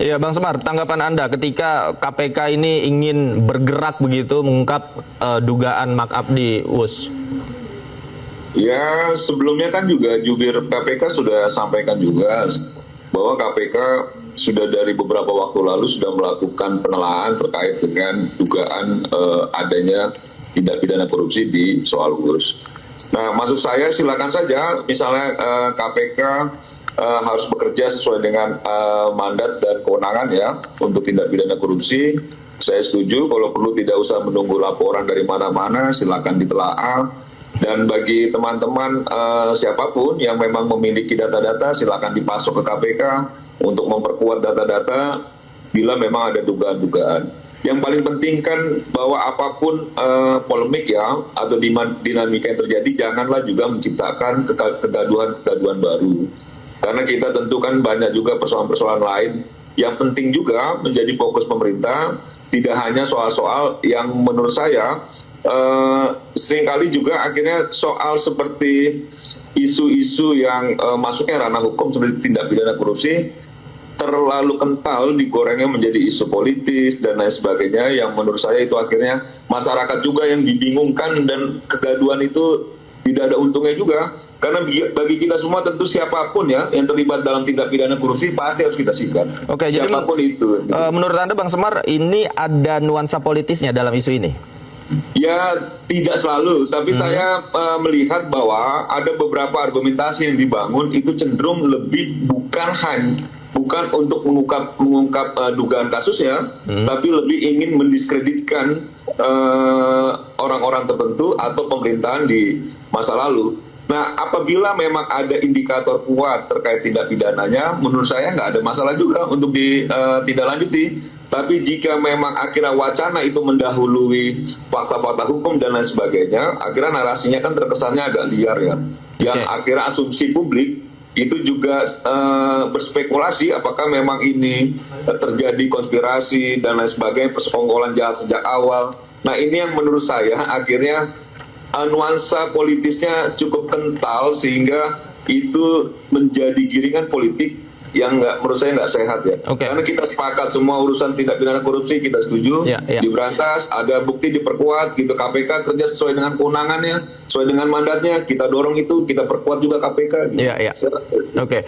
Iya, Bang Semar, tanggapan Anda ketika KPK ini ingin bergerak begitu mengungkap dugaan markup di WUS? Ya, sebelumnya kan juga jubir KPK sudah sampaikan juga bahwa KPK sudah dari beberapa waktu lalu sudah melakukan penelaahan terkait dengan dugaan adanya tindak pidana korupsi di soal WUS. Nah, maksud saya silakan saja, misalnya KPK harus bekerja sesuai dengan mandat dan kewenangan ya untuk tindak pidana korupsi. Saya setuju, kalau perlu tidak usah menunggu laporan dari mana-mana, silakan ditelaah. Dan bagi teman-teman siapapun yang memang memiliki data-data, silakan dipasok ke KPK untuk memperkuat data-data bila memang ada dugaan-dugaan. Yang paling penting kan bahwa apapun polemik ya atau dinamika yang terjadi, janganlah juga menciptakan kegaduhan-kegaduhan baru. Karena kita tentu kan banyak juga persoalan-persoalan lain yang penting juga menjadi fokus pemerintah, tidak hanya soal-soal yang menurut saya seringkali juga akhirnya soal seperti isu-isu yang masuknya ranah hukum seperti tindak pidana korupsi terlalu kental digorengnya menjadi isu politis dan lain sebagainya, yang menurut saya itu akhirnya masyarakat juga yang dibingungkan dan kegaduhan itu tidak ada untungnya juga, karena bagi kita semua tentu siapapun ya yang terlibat dalam tindak pidana korupsi pasti harus kita sikat. Oke, siapapun jadi itu. Menurut Anda Bang Semar, ini ada nuansa politisnya dalam isu ini? Ya tidak selalu, tapi saya melihat bahwa ada beberapa argumentasi yang dibangun itu cenderung lebih bukan untuk mengungkap dugaan kasusnya, tapi lebih ingin mendiskreditkan orang-orang tertentu atau pemerintahan di masa lalu. Nah, apabila memang ada indikator kuat terkait tindak pidananya, menurut saya nggak ada masalah juga untuk ditindaklanjuti. Tapi jika memang akhirnya wacana itu mendahului fakta-fakta hukum dan lain sebagainya, akhirnya narasinya kan terkesannya agak liar ya. Yang akhirnya asumsi publik itu juga berspekulasi apakah memang ini terjadi konspirasi dan lain sebagainya, persekongkolan jahat sejak awal. Nah, ini yang menurut saya akhirnya nuansa politisnya cukup kental sehingga itu menjadi giringan politik yang menurut saya nggak sehat ya. Karena kita sepakat semua urusan tindak pidana korupsi kita setuju diberantas, ada bukti diperkuat gitu, KPK kerja sesuai dengan kewenangannya, sesuai dengan mandatnya, kita dorong itu, kita perkuat juga KPK gitu. Oke.